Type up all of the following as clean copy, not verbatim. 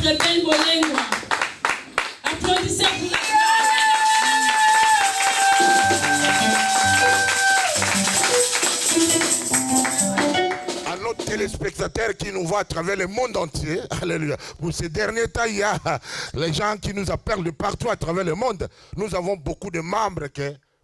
Applaudissez pour la... À nos téléspectateurs qui nous voient à travers le monde entier, alléluia. Pour ces derniers temps, il y a les gens qui nous appellent de partout à travers le monde. Nous avons beaucoup de membres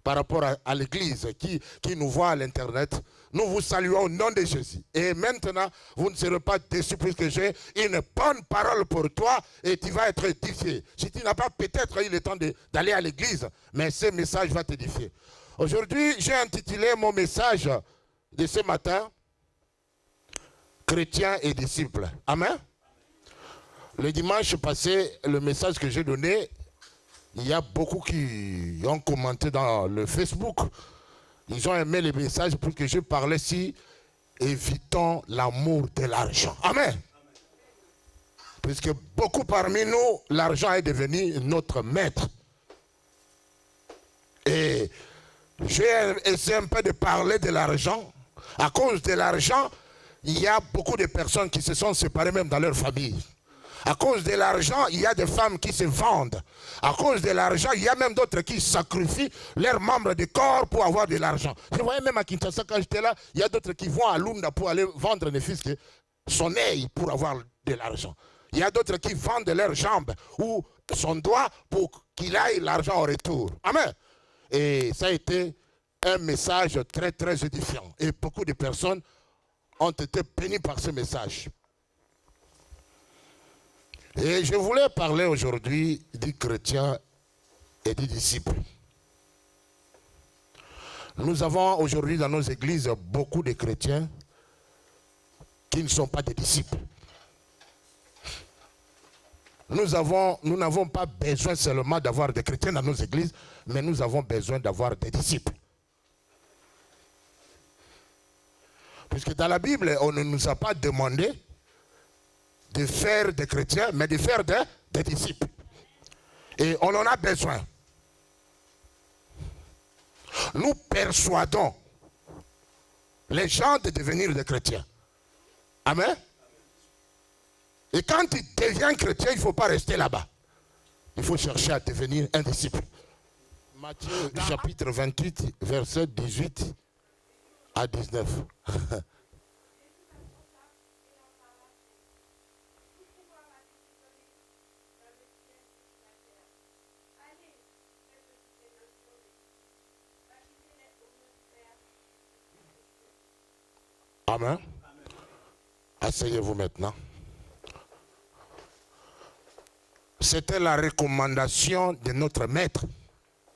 par rapport à l'église qui nous voient à l'internet. Nous vous saluons au nom de Jésus. Et maintenant, vous ne serez pas déçus puisque j'ai une bonne parole pour toi et tu vas être édifié. Si tu n'as pas peut-être eu le temps d'aller à l'église, mais ce message va t'édifier. Aujourd'hui, j'ai intitulé mon message de ce matin, chrétiens et disciples. Amen. Le dimanche passé, le message que j'ai donné, il y a beaucoup qui ont commenté dans le Facebook. Ils ont aimé le message pour que je parlais si évitons l'amour de l'argent. Amen. Puisque beaucoup parmi nous, l'argent est devenu notre maître. Et j'ai essayé un peu de parler de l'argent. À cause de l'argent, il y a beaucoup de personnes qui se sont séparées même dans leur famille. À cause de l'argent, il y a des femmes qui se vendent. À cause de l'argent, il y a même d'autres qui sacrifient leurs membres de corps pour avoir de l'argent. Je voyais même à Kinshasa quand j'étais là, il y a d'autres qui vont à Lunda pour aller vendre ne fût-ce que son œil pour avoir de l'argent. Il y a d'autres qui vendent leurs jambes ou son doigt pour qu'il aille l'argent au retour. Amen. Et ça a été un message très très édifiant. Et beaucoup de personnes ont été bénies par ce message. Et je voulais parler aujourd'hui du chrétien et du disciple. Nous avons aujourd'hui dans nos églises beaucoup de chrétiens qui ne sont pas des disciples. Nous n'avons pas besoin seulement d'avoir des chrétiens dans nos églises, mais nous avons besoin d'avoir des disciples. Puisque dans la Bible, on ne nous a pas demandé de faire des chrétiens, mais de faire des disciples. Et on en a besoin. Nous persuadons les gens de devenir des chrétiens. Amen. Et quand tu deviens chrétien, il ne faut pas rester là-bas. Il faut chercher à devenir un disciple. Matthieu chapitre 28, verset 18 à 19. Amen. Asseyez-vous maintenant. C'était la recommandation de notre maître,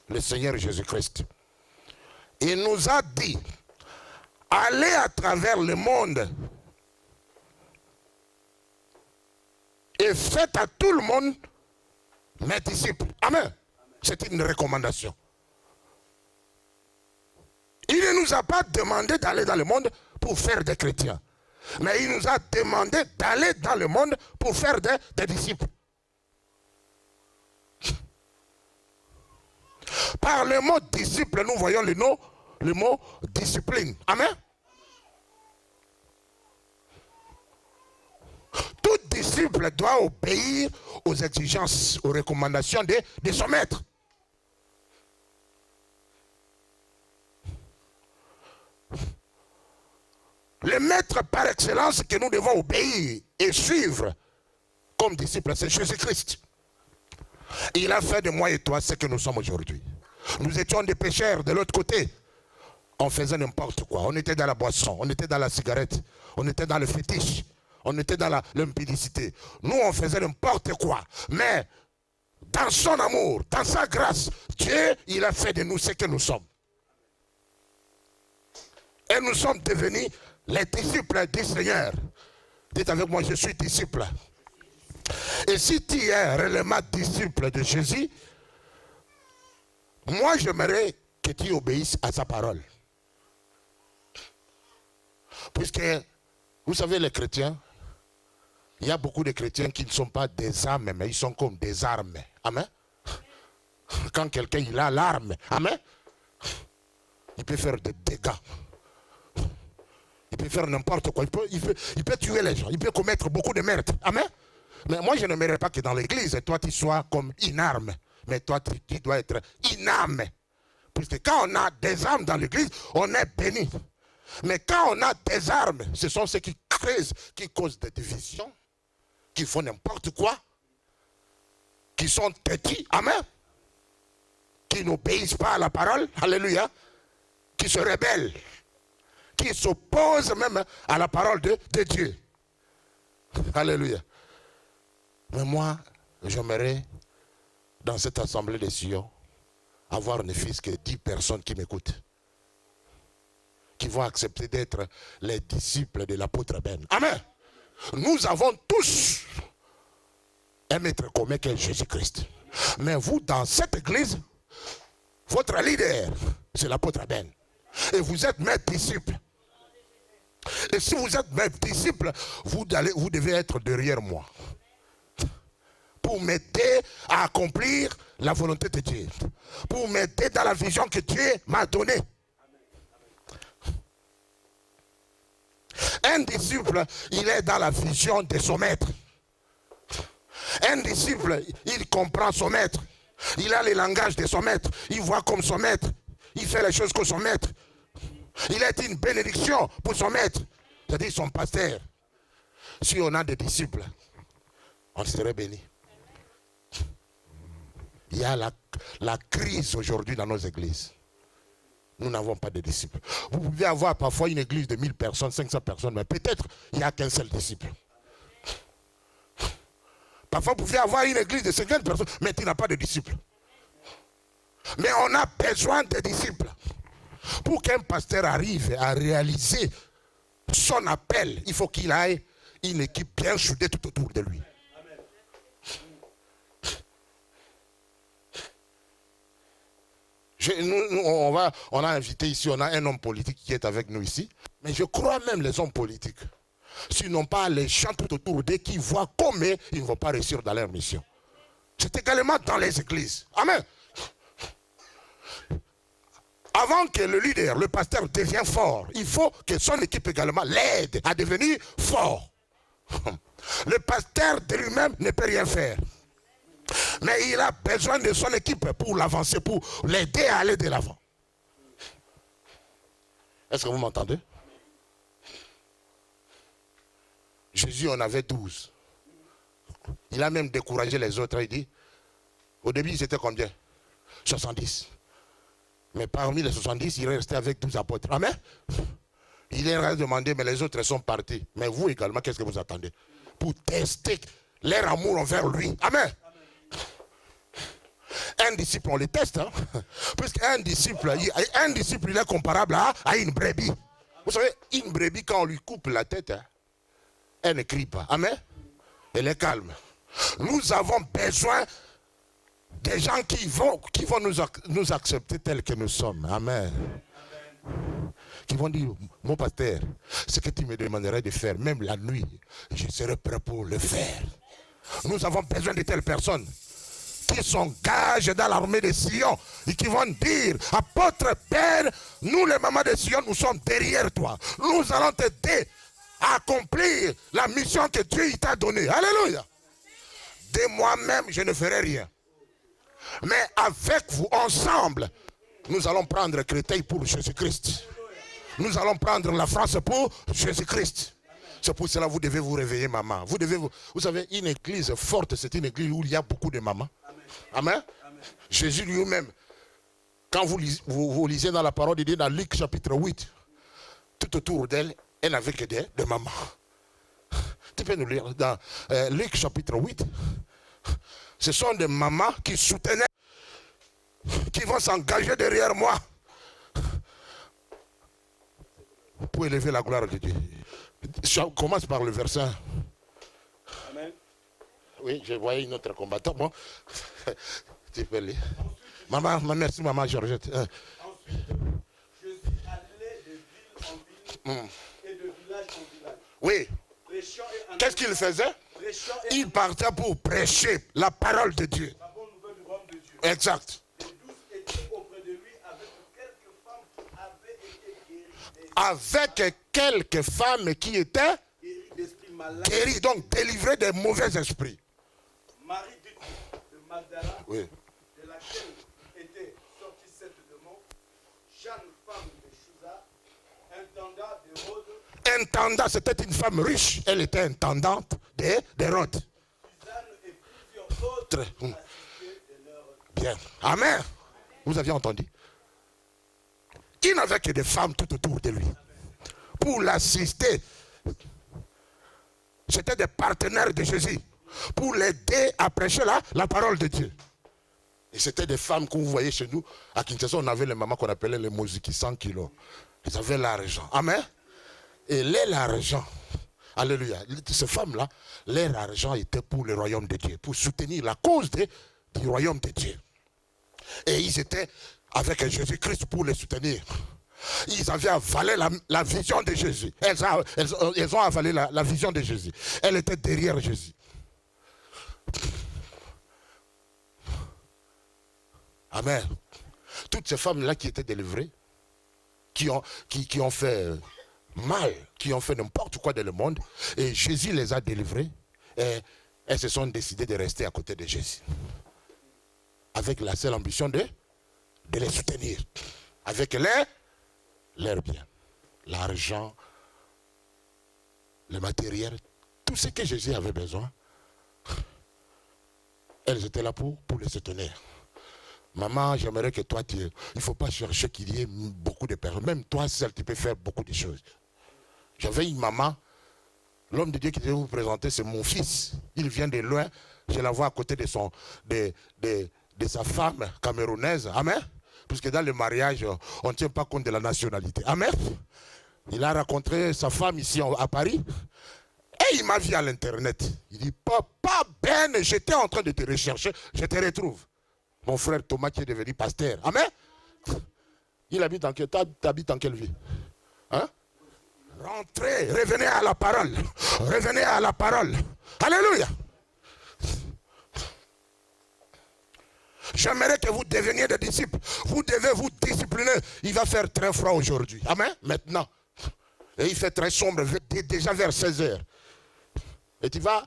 le Seigneur Jésus-Christ. Il nous a dit, allez à travers le monde et faites à tout le monde mes disciples. Amen. C'est une recommandation. Il ne nous a pas demandé d'aller dans le monde pour faire des chrétiens. Mais il nous a demandé d'aller dans le monde pour faire des disciples. Par le mot disciple, nous voyons le mot discipline. Amen. Tout disciple doit obéir aux exigences, aux recommandations de son maître. Le maître par excellence que nous devons obéir et suivre comme disciples, c'est Jésus-Christ. Il a fait de moi et toi ce que nous sommes aujourd'hui. Nous étions des pécheurs de l'autre côté. On faisait n'importe quoi. On était dans la boisson, on était dans la cigarette, on était dans le fétiche, on était dans l'impudicité. Nous, on faisait n'importe quoi. Mais dans son amour, dans sa grâce, Dieu, il a fait de nous ce que nous sommes. Et nous sommes devenus les disciples du Seigneur. Dites avec moi, je suis disciple. Et si tu es réellement disciple de Jésus, moi j'aimerais que tu obéisses à sa parole. Puisque, vous savez les chrétiens, il y a beaucoup de chrétiens qui ne sont pas des âmes, mais ils sont comme des armes. Amen. Quand quelqu'un il a l'arme, amen, il peut faire des dégâts. Il peut faire n'importe quoi. Il peut tuer les gens. Il peut commettre beaucoup de meurtres. Amen. Mais moi, je n'aimerais pas que dans l'église, toi, tu sois comme une arme. Mais toi, tu dois être une âme. Puisque quand on a des armes dans l'église, on est béni. Mais quand on a des armes, ce sont ceux qui causent des divisions, qui font n'importe quoi, qui sont têtus, amen, qui n'obéissent pas à la parole, alléluia, qui se rebellent, qui s'opposent même à la parole de Dieu. Alléluia. Mais moi, j'aimerais, dans cette assemblée de Sion, avoir ne fût-ce que 10 personnes qui m'écoutent, qui vont accepter d'être les disciples de l'apôtre Ben. Amen. Nous avons tous un maître commun qui est Jésus-Christ. Mais vous, dans cette église, votre leader, c'est l'apôtre Ben. Et vous êtes mes disciples. Et si vous êtes mes disciples, vous devez être derrière moi. Pour m'aider à accomplir la volonté de Dieu. Pour m'aider dans la vision que Dieu m'a donnée. Un disciple, il est dans la vision de son maître. Un disciple, il comprend son maître. Il a le langage de son maître. Il voit comme son maître. Il fait les choses comme son maître. Il est une bénédiction pour son maître. C'est-à-dire son pasteur. Si on a des disciples, on serait béni. Il y a la crise aujourd'hui dans nos églises. Nous n'avons pas de disciples. Vous pouvez avoir parfois une église de 1000 personnes, 500 personnes, mais peut-être il n'y a qu'un seul disciple. Parfois, vous pouvez avoir une église de 50 personnes, mais tu n'as pas de disciples. Mais on a besoin de disciples. Pour qu'un pasteur arrive à réaliser son appel, il faut qu'il ait une équipe bien soudée tout autour de lui. On a invité ici, on a un homme politique qui est avec nous ici. Mais je crois même les hommes politiques, s'ils n'ont pas les gens tout autour d'eux qui voient comme ils ne vont pas réussir dans leur mission. C'est également dans les églises. Amen. Avant que le leader, le pasteur devienne fort, il faut que son équipe également l'aide à devenir fort. Le pasteur de lui-même ne peut rien faire. Mais il a besoin de son équipe pour l'avancer, pour l'aider à aller de l'avant. Est-ce que vous m'entendez? Jésus en avait 12. Il a même découragé les autres. Il dit, au début, ils étaient combien? 70. Mais parmi les 70, il est resté avec 12 apôtres. Amen. Il leur a demandé, mais les autres sont partis. Mais vous également, qu'est-ce que vous attendez? Pour tester leur amour envers lui. Amen. Un disciple, on le teste. Hein? Puisqu'un disciple, il est comparable à une brebis. Vous savez, une brebis, quand on lui coupe la tête, hein, elle ne crie pas. Amen. Elle est calme. Nous avons besoin des gens qui vont nous accepter tels que nous sommes. Amen. Qui vont dire, mon pasteur, ce que tu me demanderais de faire, même la nuit, je serai prêt pour le faire. Nous avons besoin de telles personnes qui s'engagent dans l'armée de Sion et qui vont dire, apôtre Ben, nous les mamans de Sion, nous sommes derrière toi. Nous allons t'aider à accomplir la mission que Dieu t'a donnée. Alléluia. De moi-même, je ne ferai rien. Mais avec vous, ensemble, nous allons prendre Créteil pour Jésus-Christ. Nous allons prendre la France pour Jésus-Christ. C'est pour cela que vous devez vous réveiller, maman. Vous savez, une église forte, c'est une église où il y a beaucoup de mamans. Amen. Amen. Jésus lui-même, quand vous lisez dans la parole de Dieu, dans Luc chapitre 8, tout autour d'elle, elle n'avait que des mamans. Tu peux nous lire dans Luc chapitre 8. Ce sont des mamans qui soutenaient, qui vont s'engager derrière moi pour élever la gloire de Dieu. Je commence par le verset. Amen. Oui, je voyais une autre combattant. Bon. Tu peux lire. Maman, merci maman Georgette. Ensuite, je suis allé de ville en ville et de village en village. Oui. Qu'est-ce qu'il faisait? Il partait pour prêcher la parole de Dieu. La bonne nouvelle du royaume de Dieu. Exact. Les 12 étaient auprès de lui avec quelques femmes qui avaient été guéries. Avec quelques femmes qui étaient Guéri, donc délivré des mauvais esprits. Marie dite de Magdala, Oui. de laquelle était sortie cette démon, Jeanne, femme de Chusa, intendant d'Hérode, Intendant, c'était une femme riche. Elle était intendante d'Hérode. Suzanne et plusieurs autres Très. assistés de leur... Bien. Amen. Vous aviez entendu? Il n'avait que des femmes tout autour de lui. Pour l'assister. C'était des partenaires de Jésus. Pour l'aider à prêcher la parole de Dieu. Et c'était des femmes que vous voyez chez nous. À Kinshasa, on avait les mamans qu'on appelait les Moziki 100 kilos. Ils avaient l'argent. Amen. Et l'argent. Alléluia. Ces femmes-là, leur argent était pour le royaume de Dieu. Pour soutenir la cause du royaume de Dieu. Et ils étaient avec Jésus-Christ pour les soutenir. Ils avaient avalé la vision de Jésus. Elles ont avalé la vision de Jésus. Elle était derrière Jésus. Amen. Toutes ces femmes-là qui étaient délivrées, qui ont fait mal, qui ont fait n'importe quoi dans le monde, et Jésus les a délivrées, et elles se sont décidées de rester à côté de Jésus. Avec la seule ambition de les soutenir. Avec leur bien. L'argent, le matériel, tout ce que Jésus avait besoin, elles étaient là pour les soutenir. Maman, j'aimerais que toi, il ne faut pas chercher qu'il y ait beaucoup de personnes. Même toi, seul, tu peux faire beaucoup de choses. J'avais une maman, l'homme de Dieu qui devait vous présenter, c'est mon fils. Il vient de loin, je la vois à côté de sa femme camerounaise. Amen. Puisque dans le mariage, on ne tient pas compte de la nationalité. Amen. Il a rencontré sa femme ici à Paris. Et il m'a vu à l'internet. Il dit, Papa Ben, j'étais en train de te rechercher, je te retrouve. Mon frère Thomas qui est devenu pasteur. Amen. Il habite en t'habites en quelle ville? Hein? Rentrez, revenez à la parole. Revenez à la parole. Alléluia. J'aimerais que vous deveniez des disciples. Vous devez vous discipliner. Il va faire très froid aujourd'hui. Amen. Maintenant. Et il fait très sombre, déjà vers 16h. Et tu vas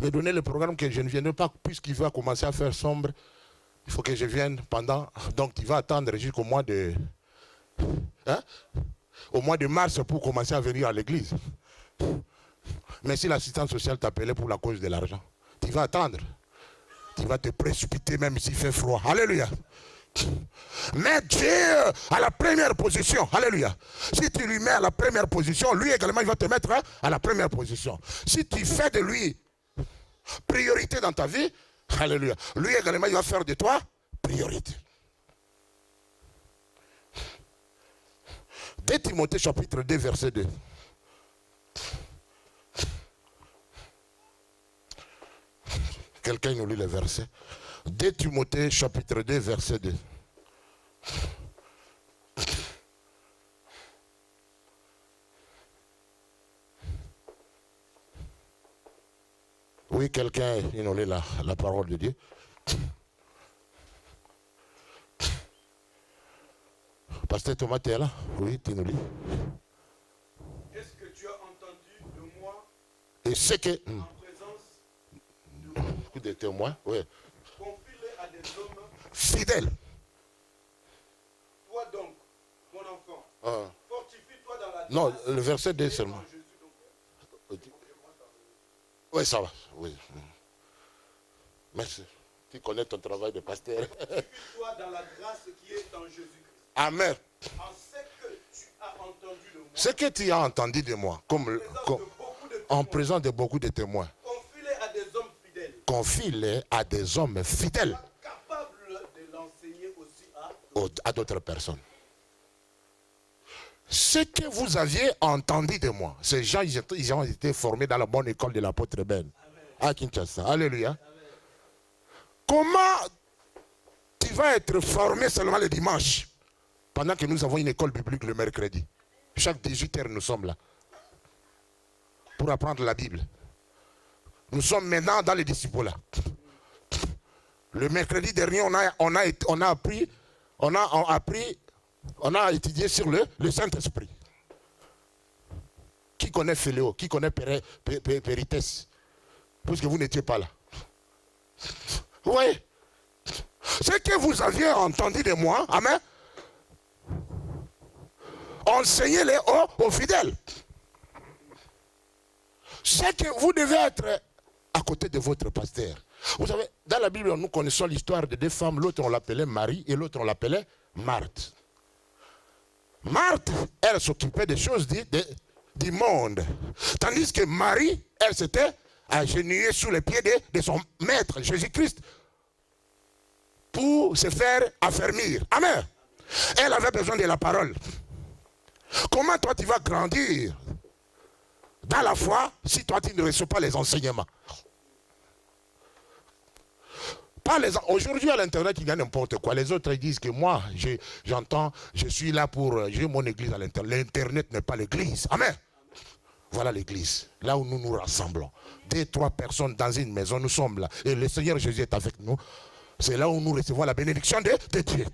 me donner le programme que je ne viendrai pas, puisqu'il va commencer à faire sombre. Il faut que je vienne pendant... Donc tu vas attendre jusqu'au mois de... au mois de mars pour commencer à venir à l'église. Mais si l'assistance sociale t'appelait pour la cause de l'argent, tu vas attendre. Tu vas te précipiter même s'il fait froid. Alléluia. Mets Dieu à la première position. Alléluia. Si tu lui mets à la première position, lui également il va te mettre à la première position. Si tu fais de lui priorité dans ta vie, alléluia, lui également il va faire de toi priorité. 2 Timothée chapitre 2 verset 2. Quelqu'un nous lit le verset. 2 Timothée chapitre 2 verset 2. Oui, quelqu'un nous lit la parole de Dieu. Pasteur Thomas, tu es là? Oui, tu nous lis. Est-ce que tu as entendu de moi Et c'est que... en présence Beaucoup de témoins, oui. confie-les à des hommes Fidèles. Toi donc, mon enfant, Ah. fortifie-toi dans la Non, grâce le verset 2 qui est seulement. en Jésus, donc. Oui, ça va. Oui. Merci. Tu connais ton travail de pasteur. Fortifie-toi dans la grâce qui est en Jésus-Christ. Amen. En ce que tu as entendu de moi, Ce que tu as entendu de moi, en présence de beaucoup de témoins, confie-les à des hommes fidèles, confie-les à des hommes fidèles, capables de l'enseigner aussi à d'autres personnes. Ce que vous aviez entendu de moi, ces gens, ils ont été formés dans la bonne école de l'apôtre Ben, à Kinshasa. Alléluia. Amen. Comment tu vas être formé seulement le dimanche, pendant que nous avons une école biblique le mercredi? Chaque 18h, nous sommes là pour apprendre la Bible. Nous sommes maintenant dans les disciples là. Le mercredi dernier, on a étudié sur le Saint-Esprit. Qui connaît Féléo? Qui connaît Pérites? Puisque vous n'étiez pas là. Oui. Ce que vous aviez entendu de moi, amen, enseignez-les aux fidèles. C'est que vous devez être à côté de votre pasteur. Vous savez, dans la Bible, nous connaissons l'histoire de deux femmes. L'autre, on l'appelait Marie et l'autre, on l'appelait Marthe. Marthe, elle s'occupait des choses du monde. Tandis que Marie, elle s'était agenouillée sous les pieds de son maître, Jésus-Christ, pour se faire affermir. Amen. Elle avait besoin de la parole. Comment toi tu vas grandir dans la foi si toi tu ne reçois pas les enseignements? Aujourd'hui à l'internet il y a n'importe quoi. Les autres ils disent que moi j'entends, je suis là pour, j'ai mon église à l'internet. L'internet n'est pas l'église. Amen. Voilà l'église, là où nous nous rassemblons. 2-3 personnes dans une maison, nous sommes là. Et le Seigneur Jésus est avec nous. C'est là où nous recevons la bénédiction de Dieu.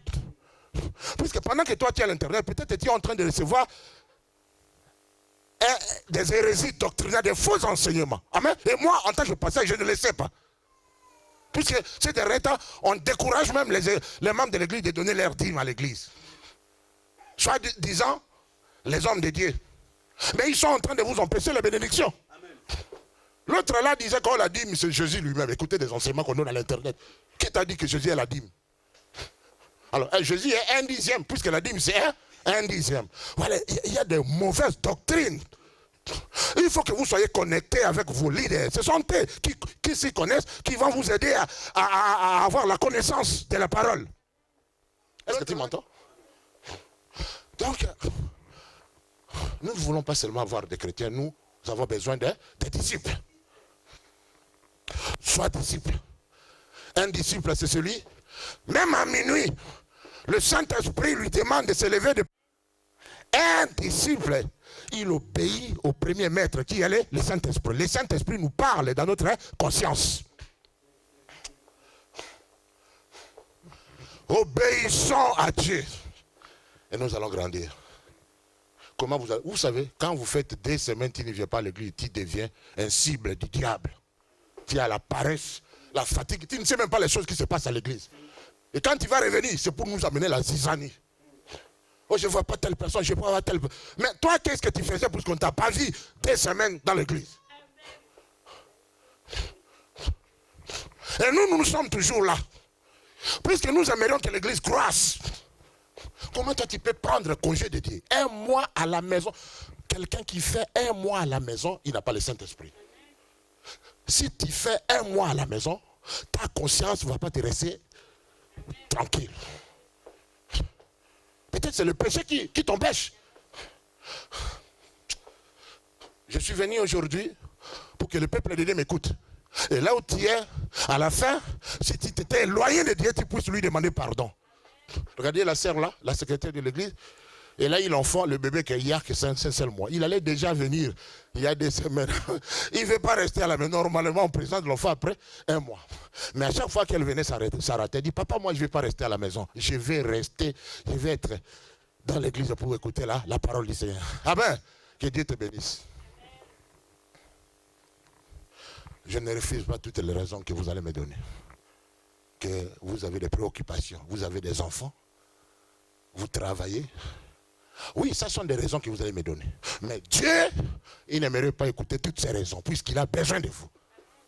Puisque pendant que toi tu es à l'internet, peut-être tu es en train de recevoir des hérésies doctrinales, des faux enseignements. Amen. Et moi, en tant que pasteur, je ne le sais pas. Puisque ces derniers temps, on décourage même les membres de l'église de donner leur dîme à l'église. Soit disant les hommes de Dieu. Mais ils sont en train de vous empêcher la bénédiction. L'autre là disait qu'on la dîme, c'est Jésus lui-même. Écoutez des enseignements qu'on donne à l'internet. Qui t'a dit que Jésus est la dîme? Alors, Jésus est 1/10, puisque la dîme c'est 1/10. Voilà, il y a de mauvaises doctrines. Il faut que vous soyez connectés avec vos leaders. Ce sont eux qui s'y connaissent, qui vont vous aider à avoir la connaissance de la parole. Est-ce que tu m'entends? Donc, nous ne voulons pas seulement avoir des chrétiens, nous avons besoin des disciples. Sois disciple. Un disciple, c'est celui, même à minuit, le Saint-Esprit lui demande de se lever. Un disciple, il obéit au premier maître qui est le Saint-Esprit. Le Saint-Esprit nous parle dans notre conscience. Obéissons à Dieu. Et nous allons grandir. Comment vous savez, quand vous faites 2 semaines, tu ne viens pas à l'église, tu deviens un cible du diable. Tu as la paresse, la fatigue, tu ne sais même pas les choses qui se passent à l'église. Et quand tu vas revenir, c'est pour nous amener la zizanie. Oh, je ne vois pas telle personne, je ne vois pas telle personne. Mais toi, qu'est-ce que tu faisais pour qu'on ne t'a pas vu 2 semaines dans l'église? Et nous sommes toujours là. Puisque nous aimerions que l'église croisse. Comment toi tu peux prendre congé de Dieu? 1 mois à la maison. Quelqu'un qui fait 1 mois à la maison, il n'a pas le Saint-Esprit. Si tu fais 1 mois à la maison, ta conscience ne va pas te rester tranquille. Peut-être c'est le péché qui t'empêche. Je suis venu aujourd'hui pour que le peuple de Dieu m'écoute. Et là où tu es, à la fin, si tu t'étais éloigné de Dieu, tu puisses lui demander pardon. Regardez la sœur là, la secrétaire de l'église. Et là, l'enfant, le bébé qui est hier, qui est un seul mois. Il allait déjà venir il y a 2 semaines. Il ne veut pas rester à la maison. Normalement, on présente l'enfant après 1 mois. Mais à chaque fois qu'elle venait s'arrêter, elle dit, papa, moi, je ne vais pas rester à la maison. Je vais rester, je vais être dans l'église pour écouter la parole du Seigneur. Amen. Que Dieu te bénisse. Je ne refuse pas toutes les raisons que vous allez me donner. Que vous avez des préoccupations, vous avez des enfants, vous travaillez. Oui, ça sont des raisons que vous allez me donner. Mais Dieu, il n'aimerait pas écouter toutes ces raisons, puisqu'il a besoin de vous,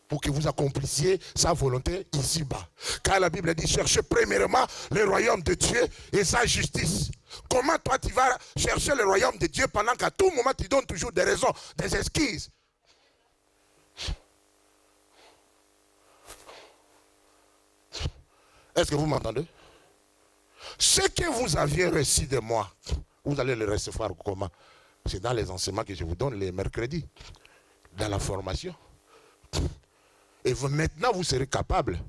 pour que vous accomplissiez sa volonté ici-bas. Car la Bible dit, cherchez premièrement le royaume de Dieu et sa justice. Comment toi tu vas chercher le royaume de Dieu pendant qu'à tout moment tu donnes toujours des raisons, des excuses? Est-ce que vous m'entendez? Ce que vous aviez reçu de moi, vous allez le recevoir comment? C'est dans les enseignements que je vous donne les mercredis, dans la formation. Et maintenant, vous serez capable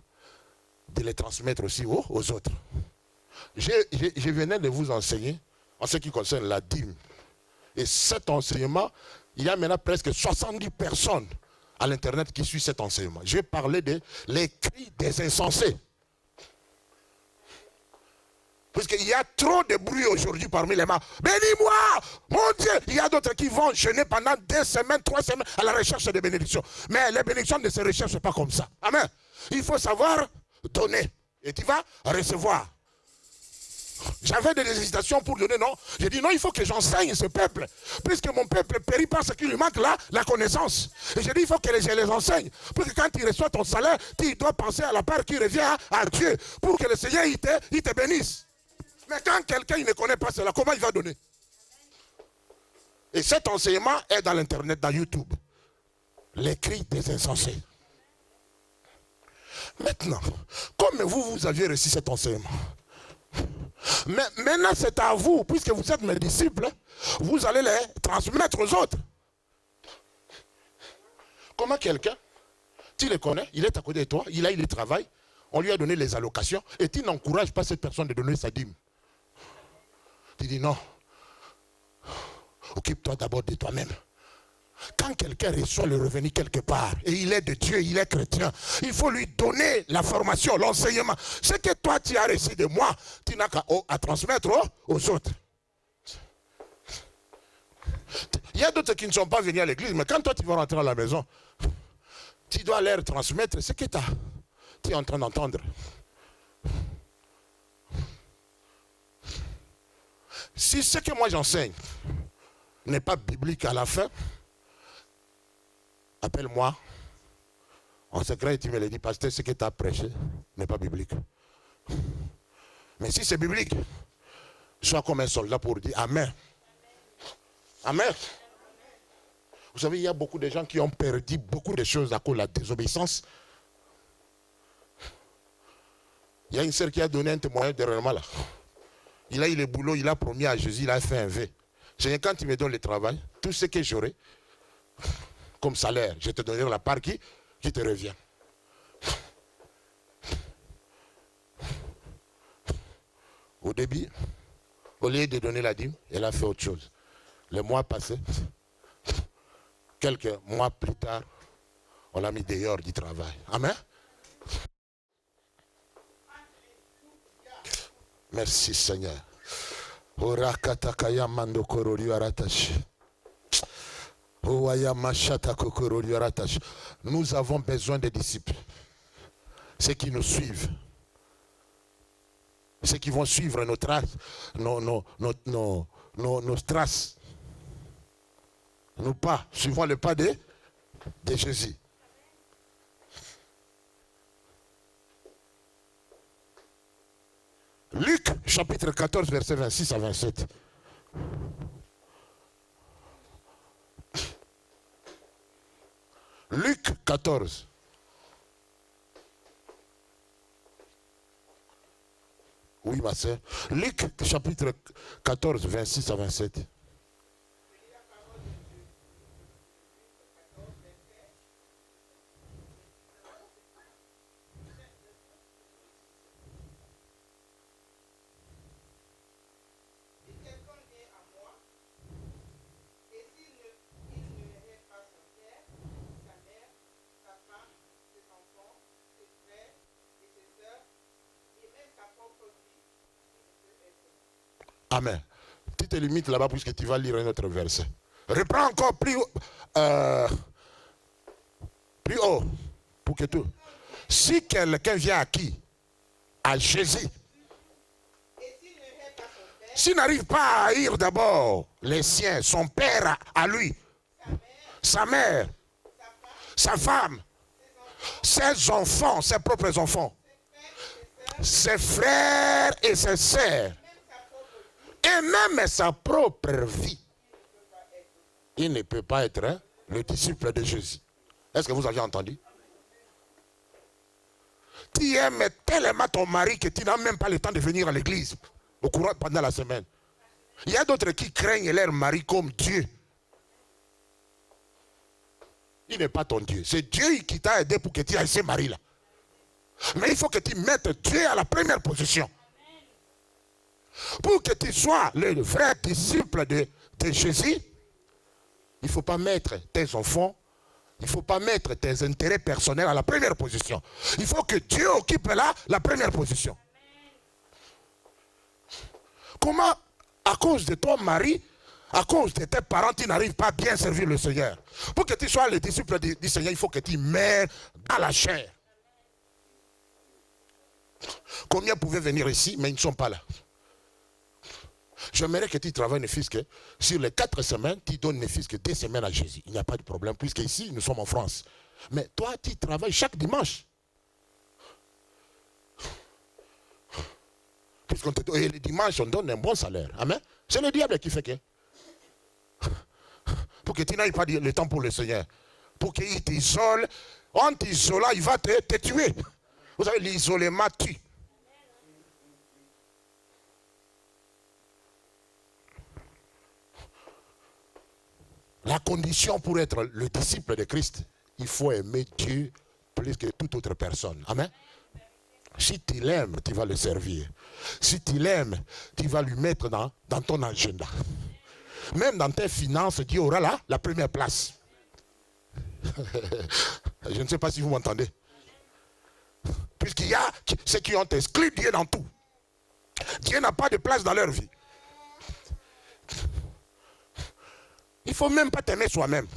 de les transmettre aussi aux autres. Je venais de vous enseigner en ce qui concerne la dîme. Et cet enseignement, il y a maintenant presque 70 personnes à l'internet qui suivent cet enseignement. J'ai parlé de l'écrit des insensés. Puisqu'il y a trop de bruit aujourd'hui parmi les membres. Bénis-moi, mon Dieu. Il y a d'autres qui vont jeûner pendant 2 semaines, 3 semaines à la recherche des bénédictions. Mais les bénédictions ne se recherchent pas comme ça. Amen. Il faut savoir donner. Et tu vas recevoir. J'avais des hésitations pour donner, non. J'ai dit non, il faut que j'enseigne ce peuple. Puisque mon peuple périt parce qu'il lui manque là la connaissance. Et j'ai dit il faut que je les enseigne. Pour que quand tu reçois ton salaire, tu dois penser à la part qui revient à Dieu. Pour que le Seigneur il te bénisse. Mais quand quelqu'un ne connaît pas cela, comment il va donner? Et cet enseignement est dans l'internet, dans YouTube. Les cris des insensés. Maintenant, comme vous aviez reçu cet enseignement, mais maintenant c'est à vous, puisque vous êtes mes disciples, vous allez les transmettre aux autres. Comment quelqu'un, tu le connais, il est à côté de toi, il travaille, on lui a donné les allocations, et tu n'encourages pas cette personne de donner sa dîme. Tu dis non, occupe-toi d'abord de toi-même. Quand quelqu'un reçoit le revenu quelque part, et il est de Dieu, il est chrétien, il faut lui donner la formation, l'enseignement. Ce que toi tu as reçu de moi, tu n'as qu'à transmettre aux autres. Il y a d'autres qui ne sont pas venus à l'église, mais quand toi tu vas rentrer à la maison, tu dois leur transmettre ce que tu es en train d'entendre. Si ce que moi j'enseigne n'est pas biblique à la fin, appelle-moi en secret et tu me le dis, pasteur, ce que tu as prêché n'est pas biblique. Mais si c'est biblique, sois comme un soldat pour dire Amen. Amen. Vous savez, il y a beaucoup de gens qui ont perdu beaucoup de choses à cause de la désobéissance. Il y a une sœur qui a donné un témoignage dernièrement là. Il a eu le boulot, il a promis à Jésus, il a fait un vœu. Seigneur, quand tu me donnes le travail, tout ce que j'aurai comme salaire, je te donnerai la part qui te revient. Au début, au lieu de donner la dîme, elle a fait autre chose. Le mois passé, quelques mois plus tard, on l'a mis dehors du travail. Amen. Merci Seigneur. Nous avons besoin des disciples. Ceux qui nous suivent. Ceux qui vont suivre nos traces, nos traces. Nous pas, suivons le pas de Jésus. Luc, chapitre 14, verset 26 à 27. Luc 14. Oui, ma soeur. Luc, chapitre 14, 26 à 27. Amen. Tu te limites là-bas puisque tu vas lire un autre verset. Reprends encore plus haut pour que tout. Si quelqu'un vient à qui? À Jésus. S'il n'arrive pas à haïr d'abord les siens, son père à lui, sa mère, sa femme, ses enfants, ses propres enfants, ses frères et ses sœurs, et même sa propre vie, il ne peut pas être le disciple de Jésus. Est-ce que vous avez entendu? Tu aimes tellement ton mari que tu n'as même pas le temps de venir à l'église au courant pendant la semaine. Il y a d'autres qui craignent leur mari comme Dieu. Il n'est pas ton Dieu. C'est Dieu qui t'a aidé pour que tu aies ce mari-là. Mais il faut que tu mettes Dieu à la première position. Pour que tu sois le vrai disciple de Jésus, il ne faut pas mettre tes enfants, il ne faut pas mettre tes intérêts personnels à la première position. Il faut que Dieu occupe là la première position. Comment, à cause de ton mari, à cause de tes parents, tu n'arrives pas à bien servir le Seigneur? Pour que tu sois le disciple du Seigneur, il faut que tu meurs dans la chair. Combien pouvaient venir ici, mais ils ne sont pas là? J'aimerais que tu travailles ne fût-ce que sur les 4 semaines, tu donnes ne fût-ce que 2 semaines à Jésus. Il n'y a pas de problème, puisque ici, nous sommes en France. Mais toi, tu travailles chaque dimanche. Et le dimanche, on donne un bon salaire. Amen. C'est le diable qui fait que. Pour que tu n'ailles pas le temps pour le Seigneur. Pour qu'il t'isole. En t'isolant, il va te tuer. Vous savez, l'isolement tue. La condition pour être le disciple de Christ, il faut aimer Dieu plus que toute autre personne. Amen. Si tu l'aimes, tu vas le servir. Si tu l'aimes, tu vas lui mettre dans ton agenda. Même dans tes finances, Dieu aura la première place. Je ne sais pas si vous m'entendez. Puisqu'il y a ceux qui ont exclu Dieu dans tout. Dieu n'a pas de place dans leur vie. Il ne faut même pas t'aimer soi-même.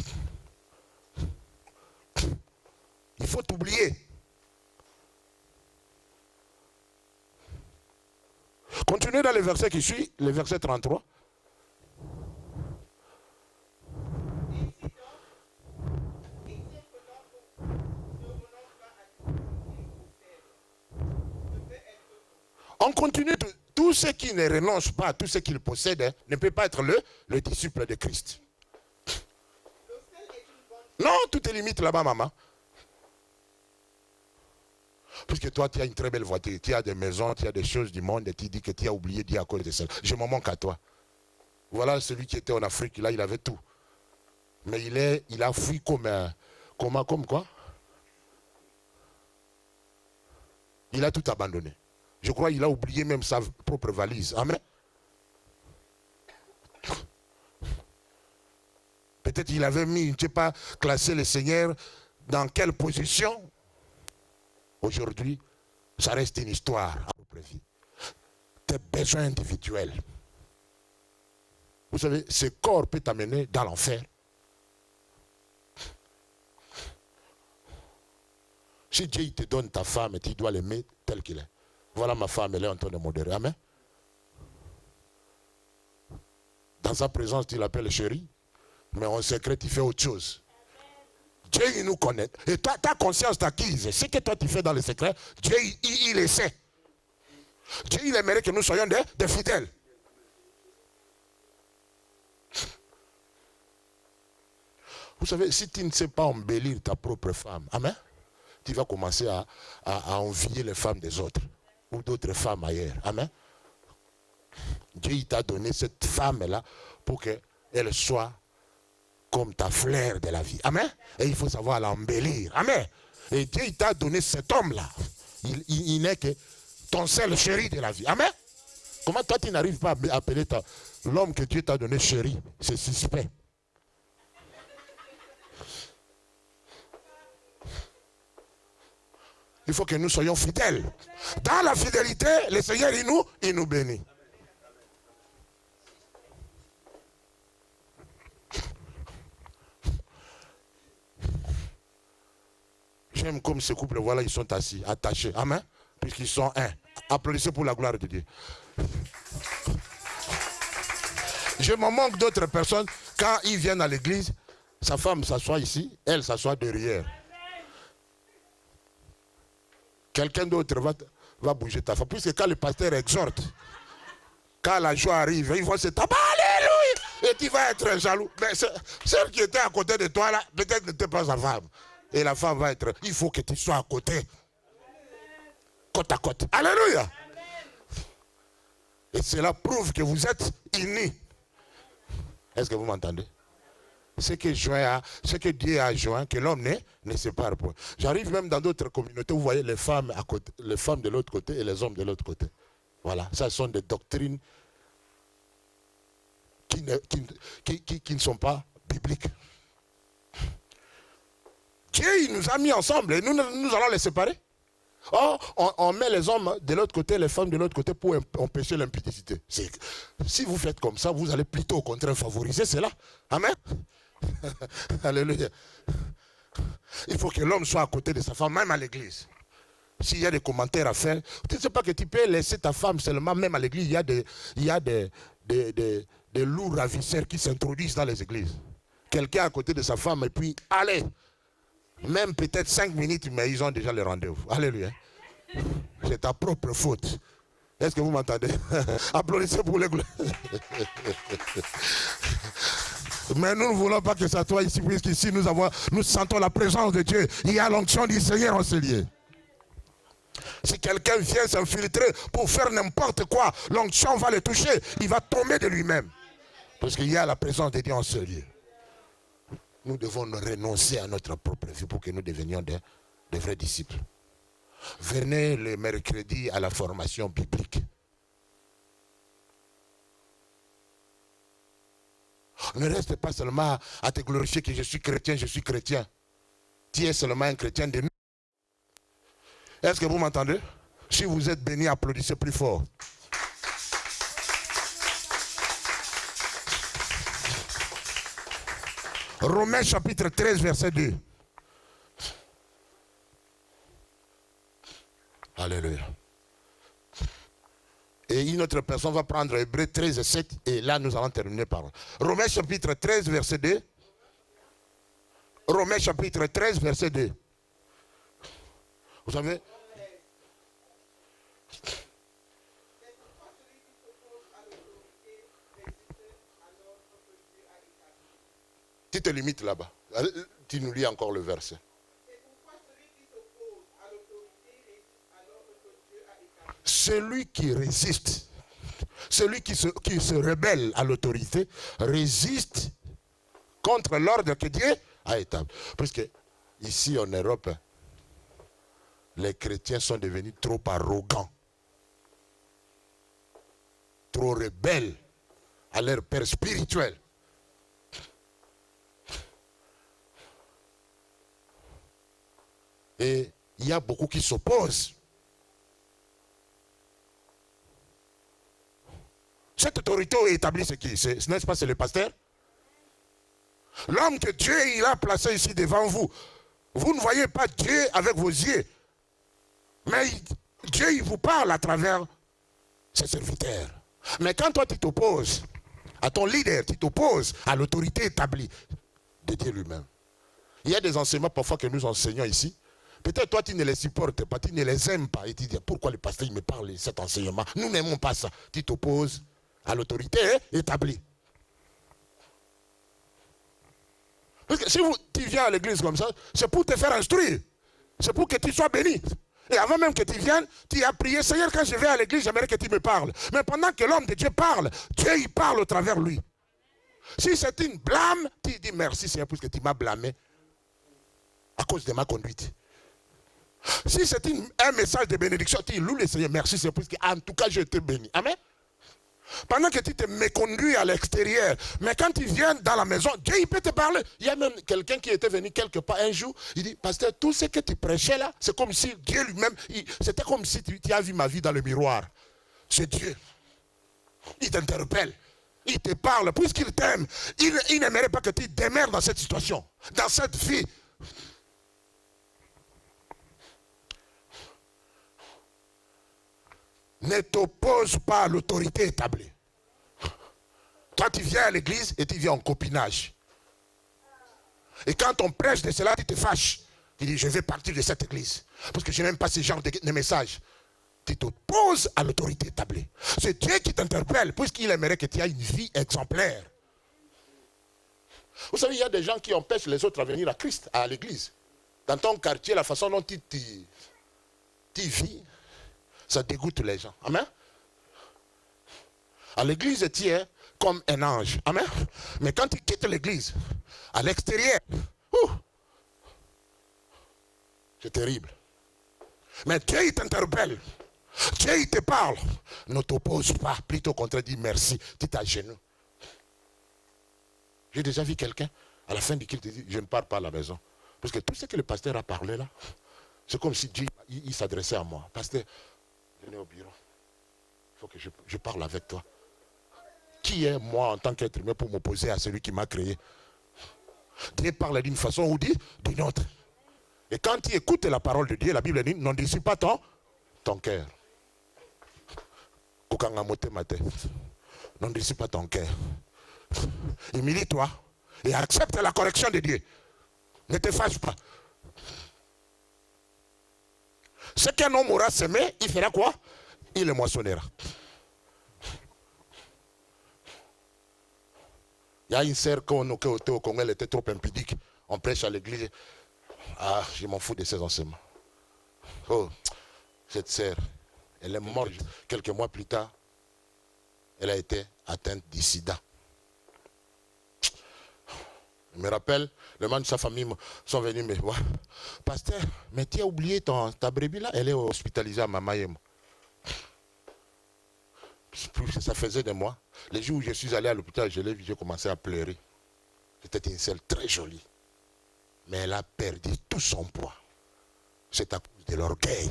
Il faut t'oublier. Continuez dans le verset qui suit, le verset 33. On continue, tout ce qui ne renonce pas à tout ce qu'il possède ne peut pas être le disciple de Christ. Non, tout est limite là-bas, maman. Puisque toi, tu as une très belle voiture, tu as des maisons, tu as des choses du monde, et tu dis que tu as oublié Dieu à cause de ça. Je m'en manque à toi. Voilà celui qui était en Afrique, là, il avait tout. Mais il a fui comme quoi? Il a tout abandonné. Je crois qu'il a oublié même sa propre valise. Amen. Peut-être qu'il avait mis, je ne sais pas, classé le Seigneur dans quelle position. Aujourd'hui, ça reste une histoire à propre vie. Tes besoins individuels. Vous savez, ce corps peut t'amener dans l'enfer. Si Dieu te donne ta femme, tu dois l'aimer tel qu'il est. Voilà ma femme, elle est en train de modérer. Amen. Dans sa présence, tu l'appelles chérie. Mais en secret, tu fais autre chose. Dieu, il nous connaît. Et toi, ta conscience t'acquise. Ce que toi, tu fais dans le secret, Dieu, il le sait. Dieu, il aimerait que nous soyons des fidèles. Vous savez, si tu ne sais pas embellir ta propre femme, amen, tu vas commencer à envier les femmes des autres. Ou d'autres femmes ailleurs. Amen. Dieu, il t'a donné cette femme-là pour qu'elle soit comme ta fleur de la vie. Amen. Et il faut savoir l'embellir. Amen. Et Dieu, il t'a donné cet homme-là. Il n'est que ton seul chéri de la vie. Amen. Comment toi, tu n'arrives pas à appeler l'homme que Dieu t'a donné chéri? C'est suspect. Il faut que nous soyons fidèles. Dans la fidélité, le Seigneur, il nous bénit. J'aime comme ce couple, voilà, ils sont assis, attachés. Amen. Puisqu'ils sont un. Applaudissez pour la gloire de Dieu. Je me manque d'autres personnes. Quand ils viennent à l'église, sa femme s'assoit ici, elle s'assoit derrière. Quelqu'un d'autre va bouger ta femme. Puisque quand le pasteur exhorte, quand la joie arrive, ils vont se taper. Alléluia! Et tu vas être jaloux. Mais celle qui était à côté de toi, là, peut-être n'était pas sa femme. Et la femme va être... Il faut que tu sois à côté. Côte à côte. Alléluia! Et cela prouve que vous êtes unis. Est-ce que vous m'entendez? Ce que Dieu a joint, que l'homme ne sépare pas. J'arrive même dans d'autres communautés, vous voyez les femmes à côté, les femmes de l'autre côté et les hommes de l'autre côté. Voilà, ça sont des doctrines qui ne sont pas bibliques. Dieu, il nous a mis ensemble et nous allons les séparer. Oh, on met les hommes de l'autre côté, les femmes de l'autre côté pour empêcher l'impudicité. Si vous faites comme ça, vous allez plutôt au contraire favoriser cela. Amen. Alléluia. Il faut que l'homme soit à côté de sa femme, même à l'église. S'il y a des commentaires à faire, tu ne sais pas que tu peux laisser ta femme seulement, même à l'église, il y a des loups ravisseurs qui s'introduisent dans les églises. Quelqu'un à côté de sa femme et puis, allez, même peut-être 5 minutes, mais ils ont déjà le rendez-vous. Alléluia. C'est ta propre faute. Est-ce que vous m'entendez? Applaudissez pour les gloires. Mais nous ne voulons pas que ça soit ici, puisqu'ici nous sentons la présence de Dieu. Il y a l'onction du Seigneur en ce lieu. Si quelqu'un vient s'infiltrer pour faire n'importe quoi, l'onction va le toucher. Il va tomber de lui-même. Parce qu'il y a la présence de Dieu en ce lieu. Nous devons renoncer à notre propre vie pour que nous devenions des vrais disciples. Venez le mercredi à la formation biblique. Ne reste pas seulement à te glorifier que je suis chrétien, je suis chrétien. Tu es seulement un chrétien de nous. Est-ce que vous m'entendez? Si vous êtes béni, applaudissez plus fort. Romains chapitre 13, verset 2. Alléluia. Et une autre personne va prendre Hébreux 13, 7. Et là, nous allons terminer par Romains chapitre 13, verset 2. Romains chapitre 13, verset 2. Vous savez? Tu te limites là-bas. Tu nous lis encore le verset. Celui qui résiste, celui qui se rebelle à l'autorité, résiste contre l'ordre que Dieu a établi. Parce que ici en Europe, les chrétiens sont devenus trop arrogants, trop rebelles à leur père spirituel. Et il y a beaucoup qui s'opposent. Cette autorité est établie, c'est qui? Ce n'est pas, c'est le pasteur? L'homme que Dieu il a placé ici devant vous. Vous ne voyez pas Dieu avec vos yeux. Mais Dieu, il vous parle à travers ses serviteurs. Mais quand toi, tu t'opposes à ton leader, tu t'opposes à l'autorité établie de Dieu lui-même. Il y a des enseignements parfois que nous enseignons ici. Peut-être toi, tu ne les supportes pas, tu ne les aimes pas. Et tu dis, pourquoi le pasteur il me parle de cet enseignement? Nous n'aimons pas ça. Tu t'opposes à l'autorité établie. Parce que si tu viens à l'église comme ça, c'est pour te faire instruire. C'est pour que tu sois béni. Et avant même que tu viennes, tu as prié, Seigneur, quand je vais à l'église, j'aimerais que tu me parles. Mais pendant que l'homme de Dieu parle, Dieu il parle au travers lui. Si c'est une blâme, tu dis merci Seigneur, puisque tu m'as blâmé à cause de ma conduite. Si c'est un message de bénédiction, tu loues le Seigneur, merci Seigneur, puisque en tout cas, je t'ai béni. Amen. Pendant que tu te méconduis à l'extérieur, mais quand tu viens dans la maison, Dieu il peut te parler. Il y a même quelqu'un qui était venu quelque part un jour, il dit, pasteur, tout ce que tu prêchais là, c'est comme si Dieu lui-même, c'était comme si tu as vu ma vie dans le miroir. C'est Dieu. Il t'interpelle, il te parle, puisqu'il t'aime, il n'aimerait pas que tu demeures dans cette situation, dans cette vie. Ne t'oppose pas à l'autorité établie. Toi, tu viens à l'église et tu viens en copinage. Et quand on prêche de cela, tu te fâches. Tu dis, je vais partir de cette église. Parce que je n'aime pas ce genre de message. Tu t'opposes à l'autorité établie. C'est Dieu qui t'interpelle, puisqu'il aimerait que tu aies une vie exemplaire. Vous savez, il y a des gens qui empêchent les autres à venir à Christ, à l'église. Dans ton quartier, la façon dont tu vis, ça dégoûte les gens. Amen. À l'église, tu es comme un ange. Amen. Mais quand tu quittes l'église, à l'extérieur, c'est terrible. Mais Dieu, il t'interpelle. Dieu, il te parle. Ne t'oppose pas. Plutôt au contraire, dis merci. Tu t'agenouilles. J'ai déjà vu quelqu'un, à la fin du culte, il dit, je ne pars pas à la maison. Parce que tout ce que le pasteur a parlé là, c'est comme si Dieu il s'adressait à moi. Pasteur, venez au bureau. Il faut que je parle avec toi. Qui est moi en tant qu'être humain pour m'opposer à celui qui m'a créé? Dieu parle d'une façon ou dit d'une autre. Et quand tu écoutes la parole de Dieu, la Bible dit, n'endurcis pas ton cœur. N'endurcis pas ton cœur. Humilie-toi et accepte la correction de Dieu. Ne te fâche pas. Ce qu'un homme aura semé, il fera quoi? Il le moissonnera. Il y a une sœur qui était au Congo, elle était trop impudique. On prêche à l'église. Ah, je m'en fous de ces enseignements. Oh, cette sœur, elle est morte quelques mois plus tard. Elle a été atteinte du sida. Je me rappelle, le membres de sa famille sont venus me voir. Pasteur, mais tu as oublié ta brebis là? Elle est hospitalisée à Mamayem. Ça faisait des mois. Les jours où je suis allé à l'hôpital, je l'ai vu, j'ai commencé à pleurer. C'était une sœur très jolie. Mais elle a perdu tout son poids. C'est à cause de l'orgueil.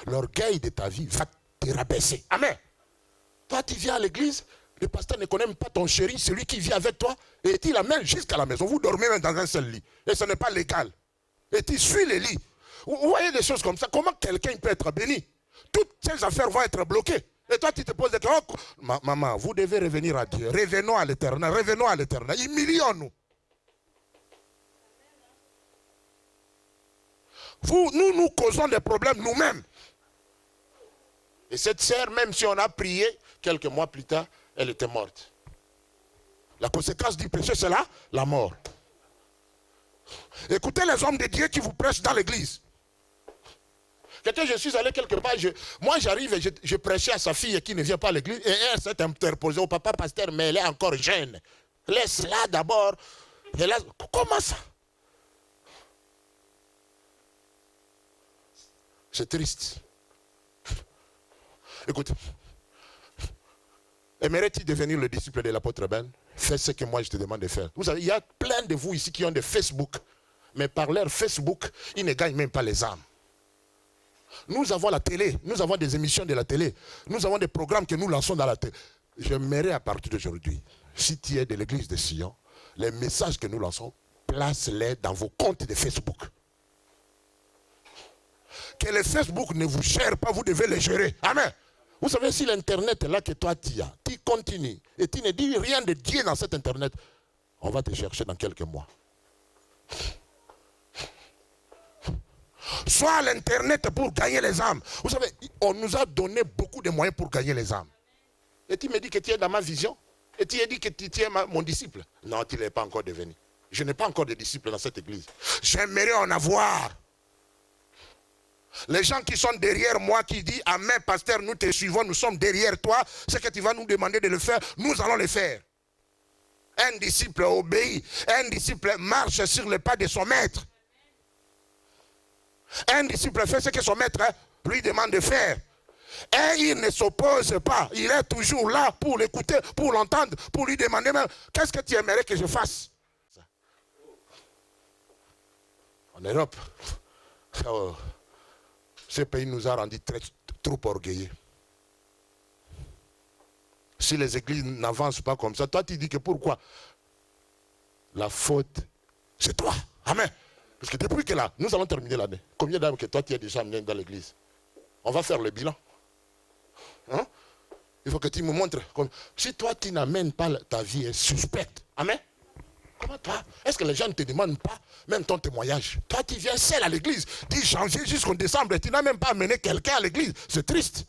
L'orgueil de ta vie va te rabaisser. Amen. Toi, tu viens à l'église, le pasteur ne connaît même pas ton chéri, celui qui vit avec toi, et tu l'amènes jusqu'à la maison. Vous dormez même dans un seul lit. Et ce n'est pas légal. Et tu suis les lits. Vous voyez des choses comme ça. Comment quelqu'un peut être béni? Toutes ces affaires vont être bloquées. Et toi, tu te poses des questions. Maman, vous devez revenir à Dieu. Revenons à l'éternel. Revenons à l'éternel. Humilions-nous. Nous causons des problèmes nous-mêmes. Et cette sœur, même si on a prié, quelques mois plus tard, elle était morte. La conséquence du péché, c'est là, la mort. Écoutez les hommes de Dieu qui vous prêchent dans l'église. Quelqu'un, je suis allé quelque part, moi j'arrive et je prêchais à sa fille qui ne vient pas à l'église, et elle s'est interposée au papa pasteur, mais elle est encore jeune. Laisse-la d'abord. Comment ça? C'est triste. Écoute, aimerais-tu devenir le disciple de l'apôtre Ben? Fais ce que moi je te demande de faire. Vous savez, il y a plein de vous ici qui ont des Facebook, mais par leur Facebook, ils ne gagnent même pas les âmes. Nous avons la télé, nous avons des émissions de la télé, nous avons des programmes que nous lançons dans la télé. J'aimerais à partir d'aujourd'hui, si tu es de l'église de Sion, les messages que nous lançons, place-les dans vos comptes de Facebook. Que le Facebook ne vous gère pas, vous devez les gérer. Amen. Vous savez, si l'internet est là que toi tu as, tu continues et tu ne dis rien de Dieu dans cet internet, on va te chercher dans quelques mois. Soit l'internet pour gagner les âmes. Vous savez, on nous a donné beaucoup de moyens pour gagner les âmes. Et tu me dis que tu es dans ma vision. Et tu as dit que tu es mon disciple. Non, tu ne l'es pas encore devenu. Je n'ai pas encore de disciples dans cette église. J'aimerais en avoir. Les gens qui sont derrière moi qui disent amen pasteur, nous te suivons, nous sommes derrière toi. Ce que tu vas nous demander de le faire, nous allons le faire. Un disciple obéit. Un disciple marche sur les pas de son maître. Un disciple fait ce que son maître lui demande de faire. Et il ne s'oppose pas. Il est toujours là pour l'écouter, pour l'entendre, pour lui demander même, qu'est-ce que tu aimerais que je fasse? En Europe, ce pays nous a rendus trop orgueilleux. Si les églises n'avancent pas comme ça, toi tu dis que pourquoi? La faute, c'est toi. Amen. Parce que depuis que là, nous allons terminer l'année. Combien d'âmes que toi tu as déjà amené dans l'église? On va faire le bilan. Hein? Il faut que tu me montres. Si toi tu n'amènes pas ta vie est suspecte. Amen. Comment toi? Est-ce que les gens ne te demandent pas même ton témoignage? Toi tu viens seul à l'église, du janvier jusqu'en décembre, et tu n'as même pas amené quelqu'un à l'église. C'est triste.